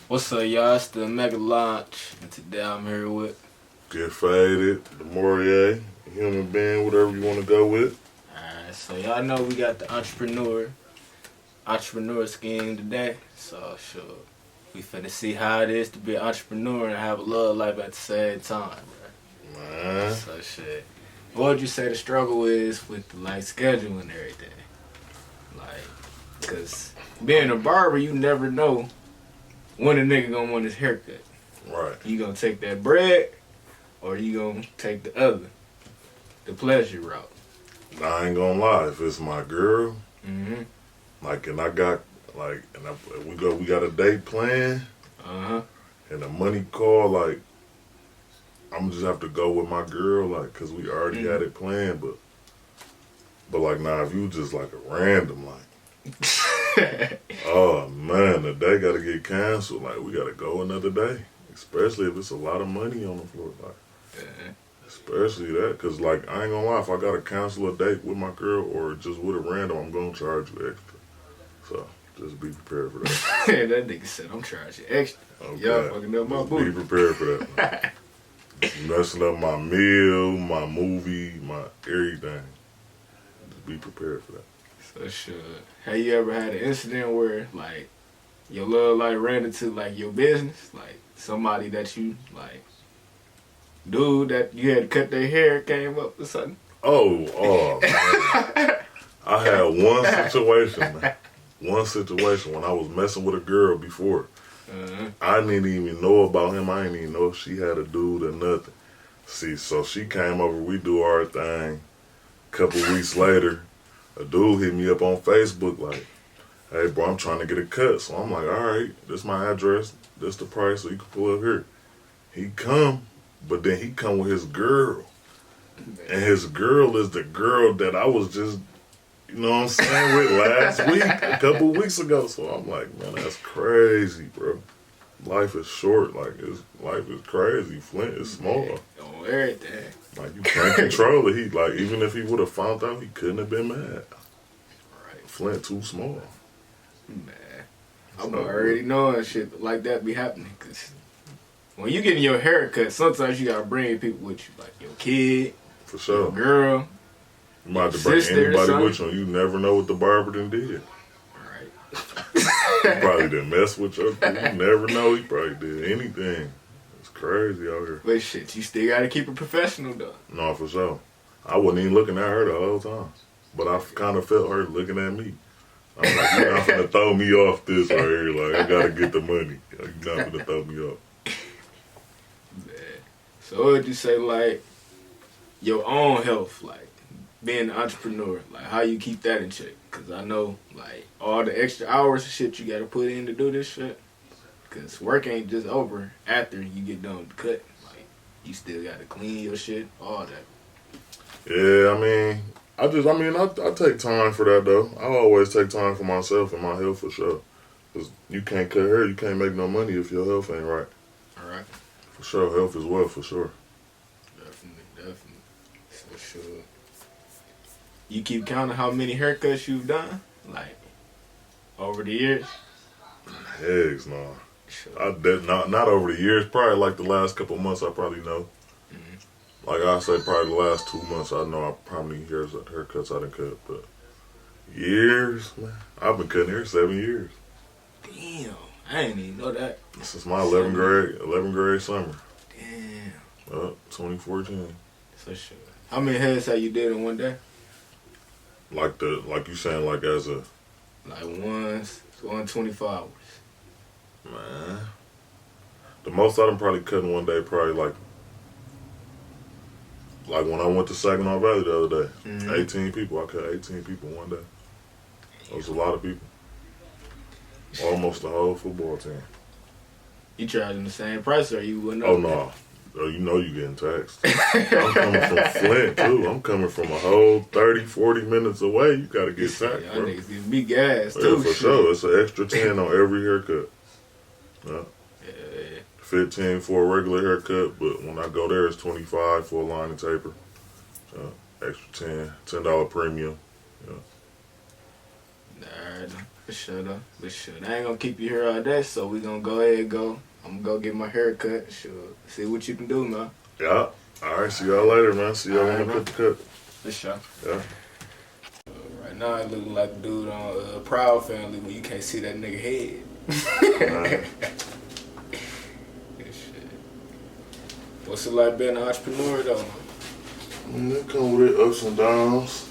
What's up, y'all? It's the Omega Launch, and today I'm here with. Get Faded, the Morier, human being, whatever you want to go with. Alright, so y'all know we got the entrepreneur scheme today. So sure, we finna see how it is to be an entrepreneur and have a love life at the same time, bro. Man, So shit, what would you say the struggle is with the like schedule and everything? Like, cause being a barber, you never know when a nigga gonna want his haircut. right. You gonna take that bread, or you gonna take the other, the pleasure route. I ain't gonna lie, if it's my girl, Mm-hmm. like, and I got, like, we got a date planned, Uh-huh. and the money call, like, I'm just have to go with my girl, like, cause we already had it planned, but like, nah, if you just like a random, like, oh man, the day gotta get canceled, like, we gotta go another day, especially if it's a lot of money on the floor, like. Yeah. Especially that, cause like I ain't gonna lie, if I gotta cancel a date with my girl or just with a random, I'm gonna charge you extra. So just be prepared for that. That nigga said I'm charging extra. Okay. Y'all fucking up my Just booty. be prepared for that. Just messing up my meal, my movie, my everything. Just be prepared for that. So sure. Have you ever had an incident where like your love like ran into like your business, like somebody that you like, dude that you had to cut their hair came up or something? Oh man. I had one situation, man. One situation when I was messing with a girl before. Uh-huh. I didn't even know about him. I didn't even know if she had a dude or nothing. See, so she came over, we do our thing. Couple weeks later, a dude hit me up on Facebook like, hey bro, I'm trying to get a cut. So I'm like, all right, this my address, this the price, so you can pull up here. He come, but then he come with his girl. And his girl is the girl that I was just, you know what I'm saying, with last week, a couple weeks ago. So I'm like, man, that's crazy, bro. Life is short, like life is crazy. Flint is small. On everything. Like you can't control it. He like even if he would have found out, he couldn't have been mad. Right. Flint too small. Man. I'm So, already knowing shit like that be happening. Cause when you getting your hair cut, sometimes you gotta bring people with you, like your kid, for your sure. girl. You might have to bring sister or anybody something. with you. You never know what the barber done did. Right. He probably didn't mess with you. You never know. He probably did anything. It's crazy out here. But shit, you still gotta keep it professional though. No, for sure. I wasn't even looking at her the whole time. But I kind of felt her looking at me. I'm like, you're not gonna throw me off this right here. Like, I gotta get the money. You're not gonna throw me off. Man. So what would you say like your own health, like being an entrepreneur, like how you keep that in check? Cause I know like all the extra hours and shit you gotta put in to do this shit. Cause work ain't just over after you get done with the cut. Like you still gotta clean your shit, all that. Yeah, I take time for that though. I always take time for myself and my health for sure. Cause you can't cut hair, you can't make no money if your health ain't right. Alright. For sure, health is wealth for sure. Definitely. For sure. You keep counting how many haircuts you've done? Like over the years? Heck no. Sure. Not over the years. Probably like the last couple months. I probably know. Mm-hmm. Like I say, probably the last 2 months. I know how many haircuts I done cut. But years, man. I've been cutting hair 7 years Damn. I didn't even know that. since my 11th grade summer. Damn. 2014. For sure. How many heads have you did in one day? Like you saying, like as a Like 124 hours. man. The most I done probably cut in one day, probably like when I went to Saginaw Valley the other day. Mm-hmm. 18 people. I cut 18 people one day. That was a lot of people. Almost the whole football team. You charging the same price or you wouldn't Oh know? no. Oh, you know you getting taxed. I'm coming from Flint too. I'm coming from a whole 30, 40 minutes away. You gotta get taxed, Y'all bro. niggas give me gas Yeah, too. for shit. sure. It's an extra 10 on every haircut. Yeah. Yeah. 15 for a regular haircut, but when I go there, it's 25 for a line and taper. Extra $10 premium. Yeah. Alright, for sure though. For sure. I ain't gonna keep you here all day, so we gonna go ahead and go. I'm gonna go get my hair cut. Sure. See what you can do, man. Yeah. All right. See y'all later, man. See y'all when I cut the cut. For sure. Yeah. Right now, it looking like a dude on Proud Family when you can't see that nigga head. Shit. What's it like being an entrepreneur though? It come with it ups and downs.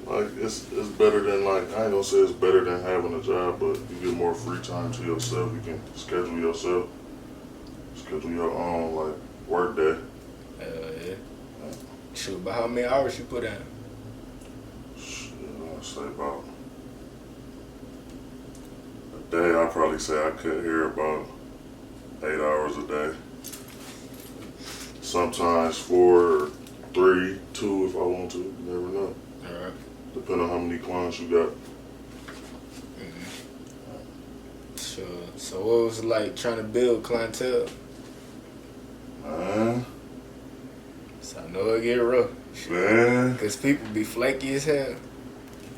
Like it's better than like I ain't gonna say it's better than having a job, but you get more free time to yourself. You can schedule yourself, schedule your own like work day. Yeah. Shoot, but how many hours you put in? Shit, I'd say about a day. I'd probably say I cut hair about 8 hours a day. Sometimes 4, 3, 2 if I want to. You never know. All right. Depending on how many clients you got. Sure. So what was it like trying to build clientele? Man. So I know it get rough. Man. Because people be flaky as hell.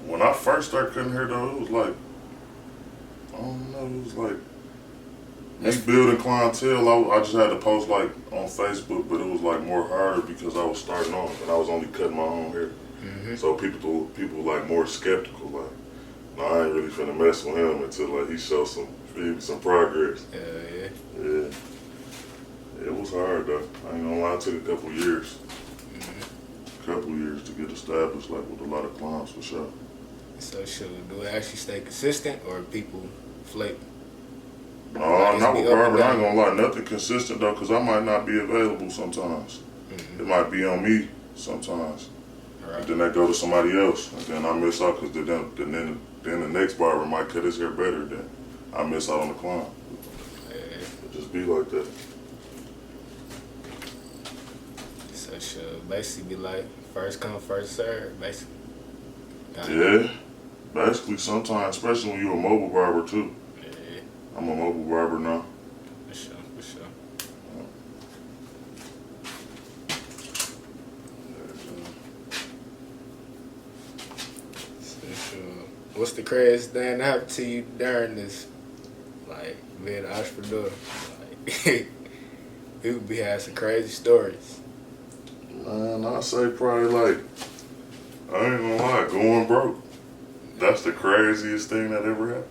When I first started cutting hair though, it was like, I don't know, it was like, me building clientele, I just had to post like on Facebook, but it was like more harder because I was starting off and I was only cutting my own hair. Mm-hmm. So people were like more skeptical, like, no, I ain't really finna mess with him until like he shows some progress. Yeah. Yeah. It was hard though. I ain't gonna lie, it took a couple years. Couple years to get established, like with a lot of clients for sure. So do it actually stay consistent or people flake? No, not with Barber. I ain't gonna lie, nothing consistent though, cause I might not be available sometimes. It might be on me sometimes. Right. And then that go to somebody else, and then I miss out, cause then the next barber might cut his hair better. Then I miss out on the client. It just be like that. So should basically be like first come, first serve, basically. Yeah, basically sometimes, especially when you're a mobile barber too. Yeah. I'm a mobile barber now. For sure. What's the craziest thing that happened to you during this, like, being an entrepreneur? Like, people be having some crazy stories. Man, I say probably like, I ain't gonna lie, going broke. That's the craziest thing that ever happened.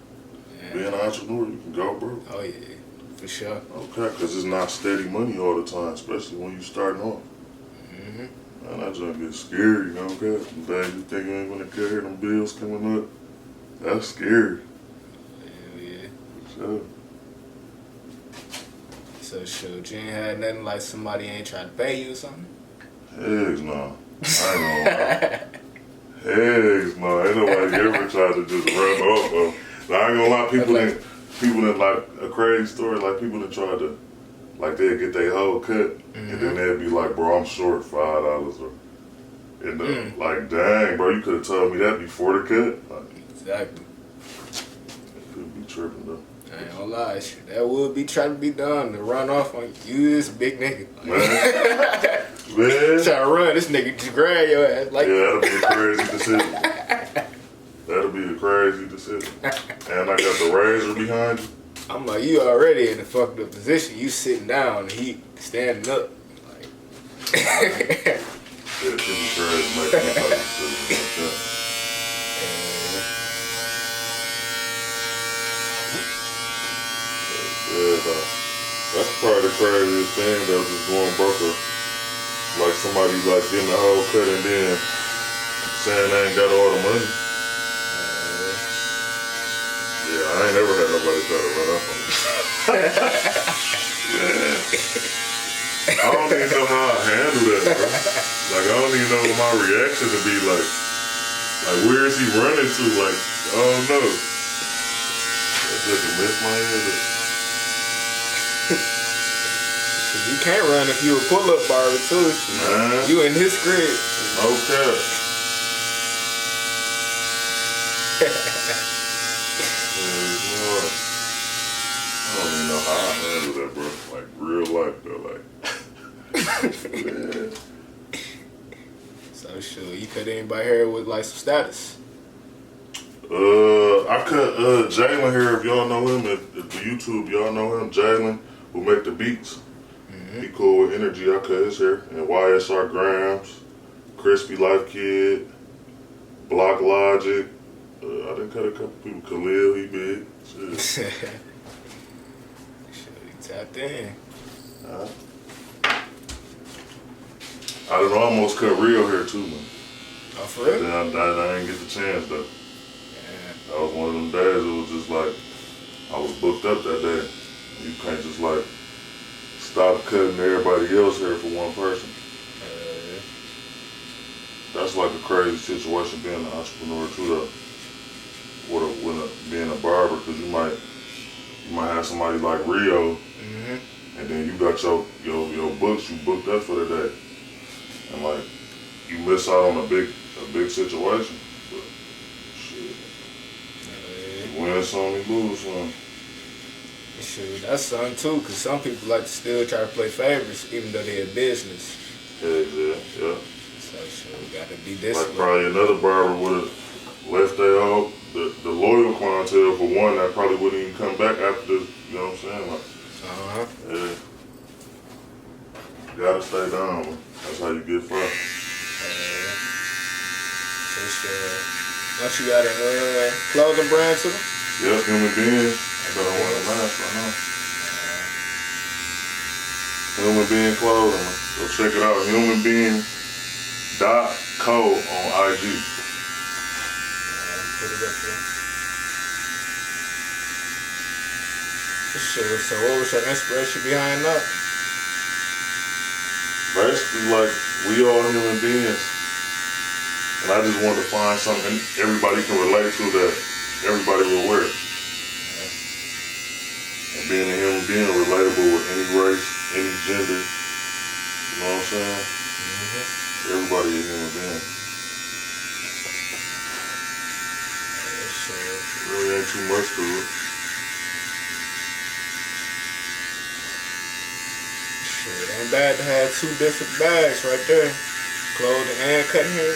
Yeah. Being an entrepreneur, you can go broke. Oh yeah, for sure. Okay, because it's not steady money all the time, especially when you starting off. Mm-hmm. Man, that junk get scary, you know, okay? Dang, you think you ain't gonna carry them bills coming up? That's scary. Hell yeah. For sure. So shoot, you ain't had nothing like somebody ain't trying to pay you or something? Heck no. I ain't gonna lie. Heck no. Ain't nobody ever tried to just run off of. Now, I ain't gonna lie, people that like a crazy story, like people that try to, like they'll get their whole cut, and then they'll be like, bro, I'm short $5 or, and like, dang, bro, you could have told me that before the cut. Like, Exactly. People be tripping though. I ain't gonna lie, shit, that would be trying to be done to run off on you. This big nigga. Man. Trying to run, this nigga just grab your ass. Like, yeah, that'll be a crazy decision. That'll be a crazy decision. And I got the razor behind you. I'm like, you already in the fucked up position. You sitting down and he standing up. Like, yeah, it should be crazy making that type of decision like that. Yeah, that's probably the craziest thing though, just going broke. Like somebody like getting a whole cut and then saying they ain't got all the money. Yeah, I ain't never had nobody try to run up on me. Yeah. I don't even know how I handle that, bro. Like I don't even know what my reaction to be like. Like where is he running to? Like, I don't know. That just messed my head up. You can't run if you a pull-up barber too. Man. You in his crib. Okay. I don't even know how I handle that, bro. Like real life though, like. So sure, you cut anybody hair with like some status. I cut Jalen here, if y'all know him, at the YouTube, y'all know him, Jalen, who make the beats. He cool with Energy, I cut his hair. And YSR Grams, Crispy Life Kid, Block Logic. I done cut a couple people. Khalil, he big. Shit. He tapped in. I don't know, I almost cut real hair too, man. Oh, for real? I didn't get the chance though. Yeah. That was one of them days, it was just like, I was booked up that day. You can't just like, stop cutting everybody else hair for one person. That's like a crazy situation being an entrepreneur too though. Being a barber, because you might have somebody like Rio, and then you got your books you booked up for the day, and like you miss out on a big situation. But shit, you win some, you lose some. Shoot, that's something too, because some people like to still try to play favorites even though they're a business. Yeah. So shoot, gotta be Like disciplined. probably another barber would have left their all the loyal clientele for one that probably wouldn't even come back after this. You know what I'm saying? Like, yeah. Gotta stay down, man. That's how you get far. So sure. Don't you got a clothing brand too? Yeah, Human Being. I got on one of the mask right now. Human Being Clothing, man. Go check it out. HumanBeing.Co on IG. Put it up there. Sure. So what was your inspiration behind that? Basically, like, we all human beings. And I just wanted to find something everybody can relate to that everybody will wear. And being a human being relatable with any race, any gender. You know what I'm saying? Everybody is a human being. Really ain't too much to it. Shit, ain't bad to have two different bags right there. Clothing and cutting hair.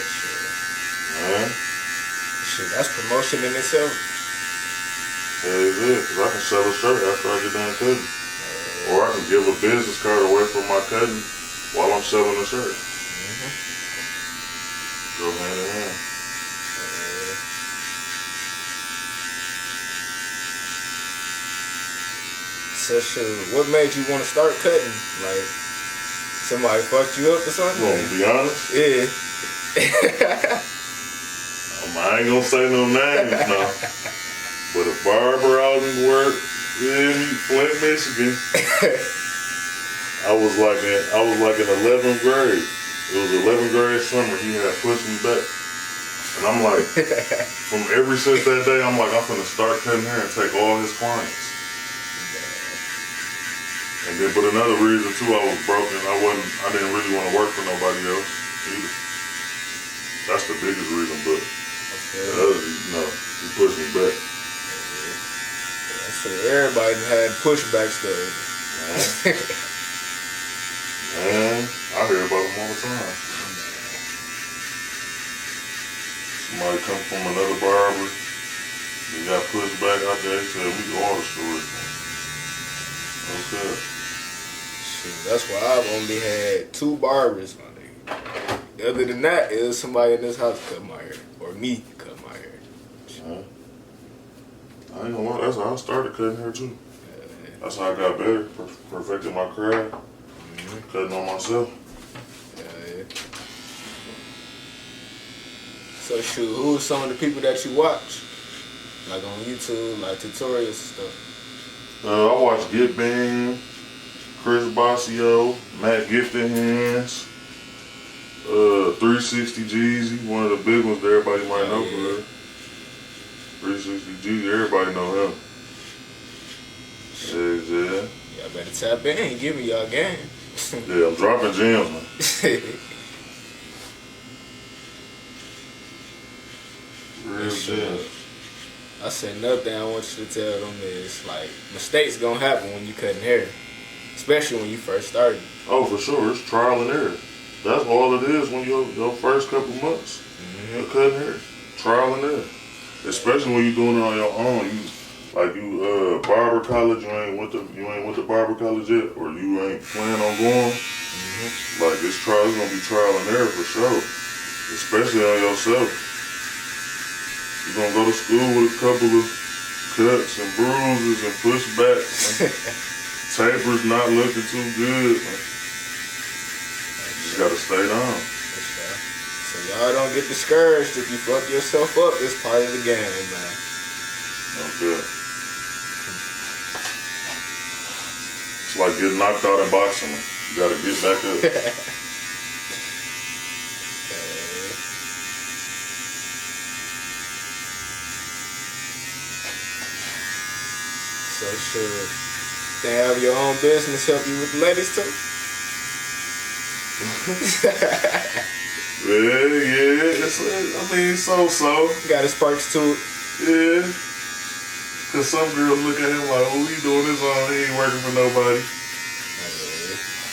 Man. Shit, that's promotion in itself. Hell yeah, because I can sell a shirt after I get done cutting. Or I can give a business card away from my cousin while I'm selling the shirt. Go hand in hand. So shoot, what made you want to start cutting? Like, somebody fucked you up or something? You want me to be honest? Yeah. I ain't gonna say no names now. But a barber out in work in Flint, Michigan. I was like in 11th grade. It was 11th grade summer. He had pushed me back. And I'm like, from since that day, I'm like, I'm finna start cutting hair and take all his clients. And then, but another reason too, I was broken. I didn't really want to work for nobody else either. That's the biggest reason, but the other, he pushed me back. So everybody had pushback stories. Man, I hear about them all the time. Somebody come from another barber, they got pushed back out there, they said, we all the stories. Okay. Shoot, that's why I've only had 2 barbers. Other than that, it was somebody in this house cut my hair. Or me cut my hair. I ain't gonna lie, that's how I started cutting hair too. That's how I got better, perfected my craft, cutting on myself. So shoot, who are some of the people that you watch? Like on YouTube, like tutorials and stuff? I watch Get Bang, Chris Basio, Matt Gifted Hands, 360 Jeezy, one of the big ones that everybody might know for real. 360 Jeezy, everybody know him. Yeah. Y'all better tap in and give me y'all game. Yeah, I'm dropping gems, man. Real gems. I said another thing I want you to tell them is, like, mistakes gonna happen when you cutting hair. Especially when you first started. Oh, for sure. It's trial and error. That's all it is when your first couple months of cutting hair. Trial and error. Especially when you doing it on your own. You barber college, you ain't went to barber college yet, or you ain't planning on going. Like it's gonna be trial and error for sure. Especially on yourself. You're gonna go to school with a couple of cuts and bruises and pushbacks. Tapers not looking too good. Man. You just gotta stay down. So y'all don't get discouraged if you fuck yourself up. It's part of the game, man. Okay. It's like getting knocked out in boxing. You gotta get back up. So should they have your own business help you with the ladies too? Yeah. So. Got his perks to it. Yeah. Cause some girls look at him like, oh, he doing his own, he ain't working for nobody.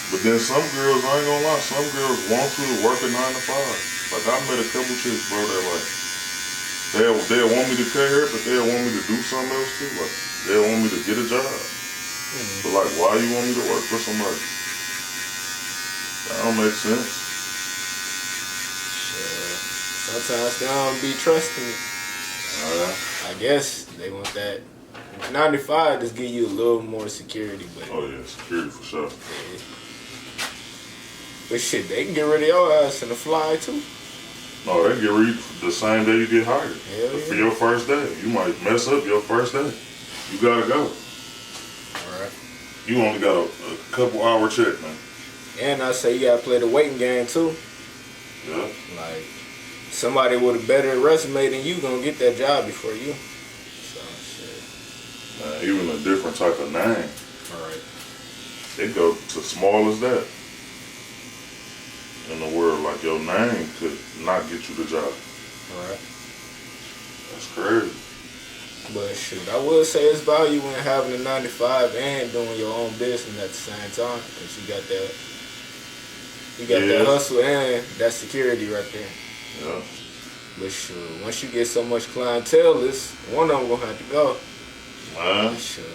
But then some girls, I ain't gonna lie, some girls want to work a 9 to 5. Like I met a couple chicks, bro, that like, they'll want me to cut hair, but they'll want me to do something else too. Like, they'll want me to get a job. But like, why you want me to work for somebody? That don't make sense. Sometimes they don't be trusting it. I guess they want that 95 just give you a little more security, but oh yeah, security for sure. Yeah. But shit, they can get rid of your ass in the fly too. No, they get rid the same day you get hired. Hell For yeah. your first day. You might mess up your first day. You gotta go. Alright. You only got a couple hour check, man. And I say you gotta play the waiting game too. Yeah. Like somebody with a better resume than you gonna get that job before you. So shit. Man, even a different type of name. Alright. It go to small as that. In the world, like your name could not get you the job. Alright. That's crazy. But shoot, I would say it's value in having a 9-to-5 and doing your own business at the same time, because you got that hustle and that security right there. Yeah. But sure, once you get so much clientele, one of them gonna have to go. Man, Sure.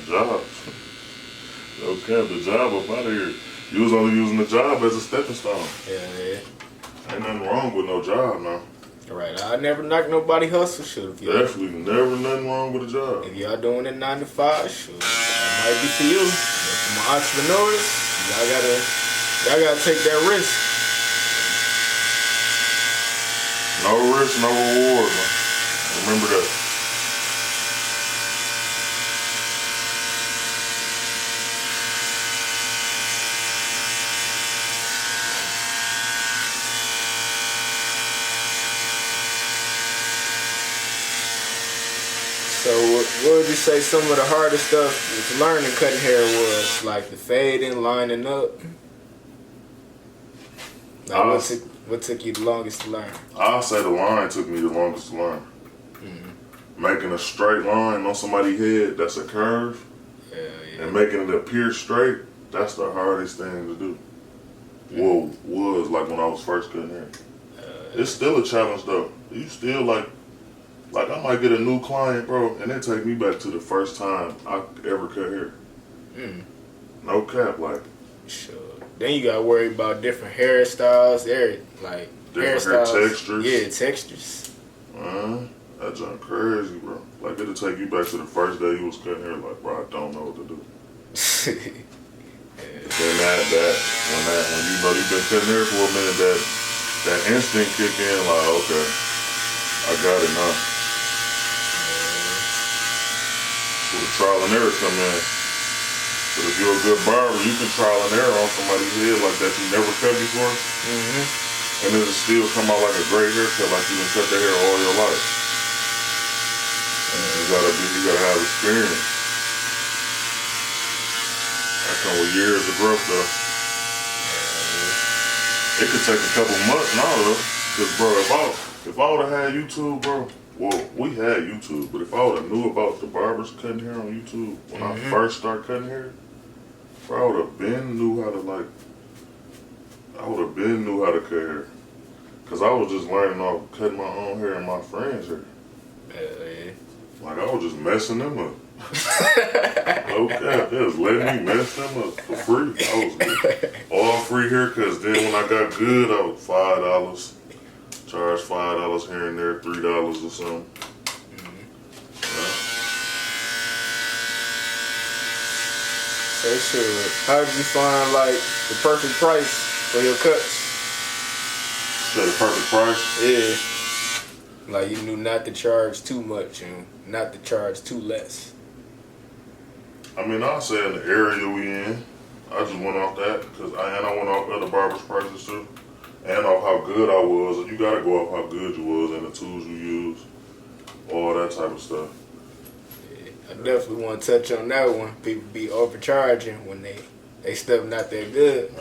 the job. Okay, the job up out of here. You was only using the job as a stepping stone. Yeah. Ain't nothing wrong with no job now. Right. I never knock nobody hustle. Shoot, Definitely never nothing wrong with a job. If y'all doing it 9-to-5, sure, that might be for you. But for my entrepreneurs, y'all gotta take that risk. No risk, no reward, man. Remember that. So what would you say some of the hardest stuff with learning cutting hair was? Like the fading, lining up? Like what took you the longest to learn? I'll say the line took me the longest to learn. Making a straight line on somebody's head, that's a curve. Yeah. And making it appear straight, that's the hardest thing to do. Well, was like when I was first cutting hair. It's still a challenge though. You still like I might get a new client, bro, and it take me back to the first time I ever cut hair. No cap, like. Sure. Then you gotta worry about different hairstyles, like different hairstyles. hair textures. Yeah, textures. That junk crazy, bro. Like it'll take you back to the first day you was cutting hair, like, bro, I don't know what to do. Then when you know you've been cutting hair for a minute, that instinct kick in, like, okay, I got it now. So the trial and error come in. But if you're a good barber, you can trial and error on somebody's head like that you never cut before. And it'll still come out like a great haircut, like you been cut their hair all your life. You gotta have experience. That comes with years of growth though. It could take a couple months now though. Cause bro, if I would've had YouTube, bro, well, we had YouTube, but if I would've knew about the barbers cutting hair on YouTube when I first started cutting hair, bro, I would've been knew how to cut hair. Cause I was just learning off cutting my own hair and my friends' hair. Yeah. Like I was just messing them up. Okay, they was letting me mess them up for free. I was getting all free haircuts. Then when I got good, I was $5. Charge $5 here and there, $3 or something. So sure. How did you find like the perfect price for your cuts? Say the perfect price? Yeah. Like you knew not to charge too much and not to charge too less. I mean, I'll say in the area we in, I just went off that because I went off other barbers' prices too, and off how good I was. And you gotta go off how good you was and the tools you use, all that type of stuff. Yeah, I definitely want to touch on that one. People be overcharging when they stuff not that good.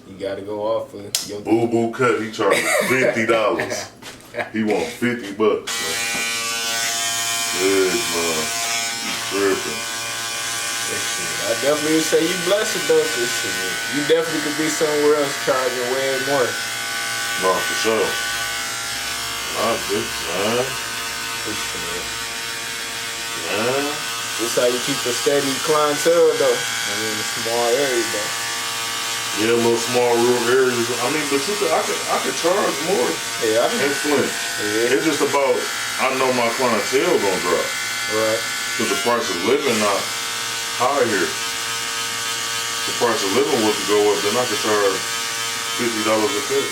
You gotta go off of your Boo Boo cut. He charged $50. He want $50. Man. Good man, you tripping. I definitely would say you blessed though, cause you definitely could be somewhere else charging way more. No, for sure. Nah, good, man. Man. This how you keep a steady clientele though. I mean, a small area though. Yeah, little small rural areas. I mean, but I could charge more. Yeah, I can. In Flint. Yeah. It's just about, I know my clientele gonna drop. Right. Cause the price of living not high here. The price of living was to go up, then I could charge $50 a cut.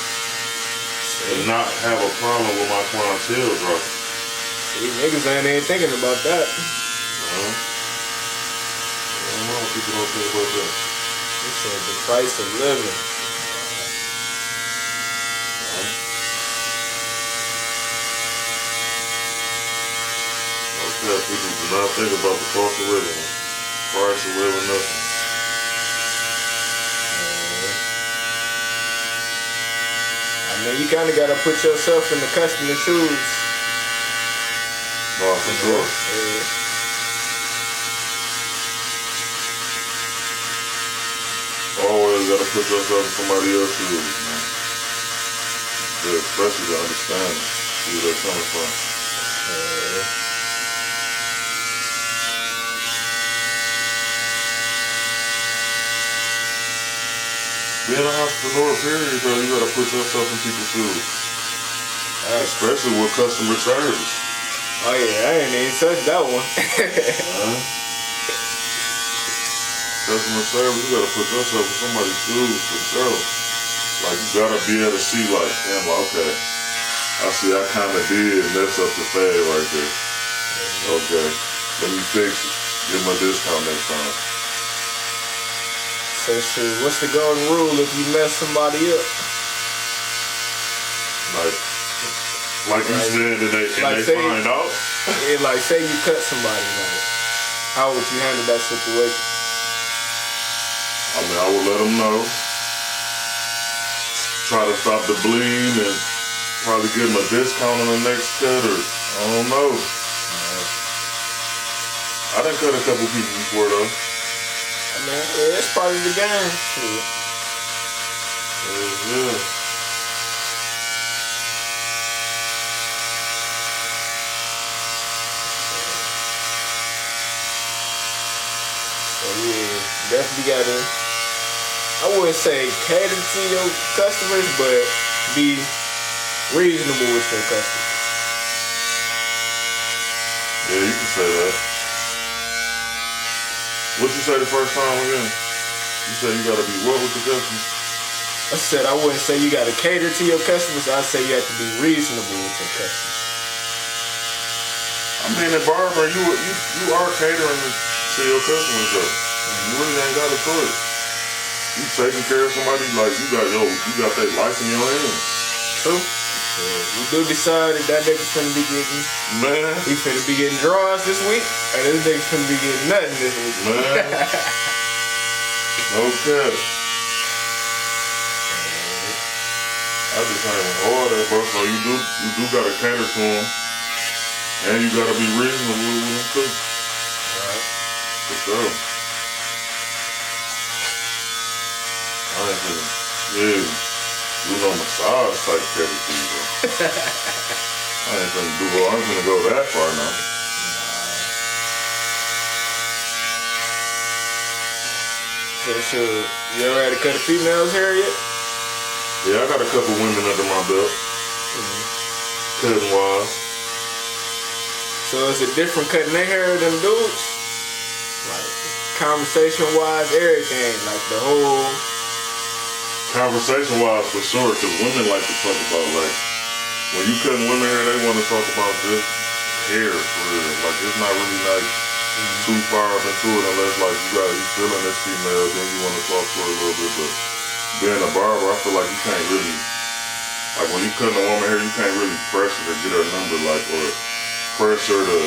And not have a problem with my clientele dropping. See, niggas ain't thinking about that. I don't know, people don't think about that. They said the price of living. Okay, people do not think about the cost of living. Price of living, nothing. I mean, you kind of got to put yourself in the customer's shoes. No, for sure. Yeah. Always got to put yourself in somebody else's shoes, man. Yeah, especially to understand where they're coming from. Being an entrepreneur, period, though, you gotta put yourself in people's shoes. Especially with customer service. Oh yeah, I ain't even touched that one. Customer service, you gotta put yourself in somebody's shoes for sure. Like you gotta be able to see like, damn, okay, I see I kinda did mess up the fade right there. Okay, let me fix it. Give my discount next time. So shoot, what's the golden rule if you mess somebody up? Like you said, and they find out? Yeah, like say you cut somebody, like, how would you handle that situation? I mean, I would let them know. Try to stop the bleed and probably give them a discount on the next cut, or I don't know. I done cut a couple people before though. I mean, yeah, it's part of the game. Yeah. So yeah, definitely gotta, I wouldn't say cater to your customers, but be reasonable with your customers. Yeah, you can say that. What you say the first time again? You said you gotta be what with the customers? I said I wouldn't say you gotta cater to your customers. I'd say you have to be reasonable with your customers. I mean, at Barber, you are catering to your customers though. You really ain't got a choice. You taking care of somebody like you got that life in your hands. True. We do decide that nigga finna be getting, man, he finna be getting draws this week, and this nigga finna be getting nothing this week. Man. Okay. I just ain't all that, bro. So you do gotta cater to them, and you gotta be reasonable with them too. Right. For sure. I ain't gonna, yeah. You know, massage type cater to you, bro. I ain't finna do well. I'm finna go that far now. So shoot, you ever had to cut a female's hair yet? Yeah, I got a couple women under my belt. Cousin wise. So is it different cutting their hair than dudes? Like conversation wise, everything, like the whole. Conversation wise for sure, because women like to talk about, like, when you cutting women hair, they want to talk about just hair for real. Like, it's not really like too far up into it unless like you feeling this female, then you want to talk to her a little bit. But being a barber, I feel like you can't really, like when you cutting a woman hair, you can't really press her to get her number, like, or press her to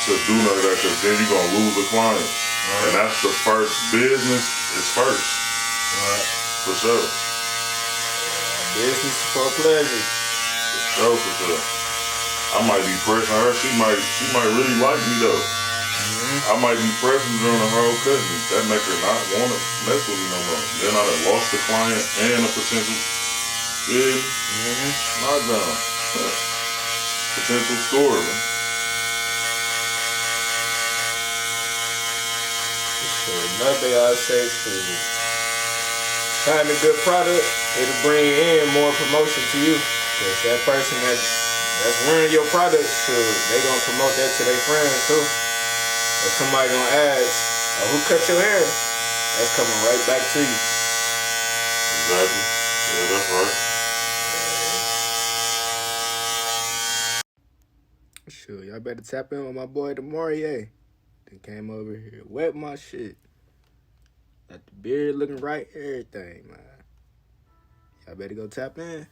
do none of that, because then you're gonna lose a client. Right. And that's the first business is first. Right. For sure. Business for pleasure. For sure. I might be pressing her. She might really like me though. I might be pressing during the whole cutting. That make her not want to mess with me no more. Then I done lost the client and a potential knockdown. Potential score, man. Another thing I say is having a good product, it'll bring in more promotion to you. Because that person that's wearing your product, so they gonna promote that to their friends too. If somebody gonna ask, oh, who cut your hair? That's coming right back to you. Exactly. Yeah, that's right. Sure, y'all better tap in with my boy Demarier. They came over here, wet my shit. Got the beard looking right, everything, man. Y'all better go tap in.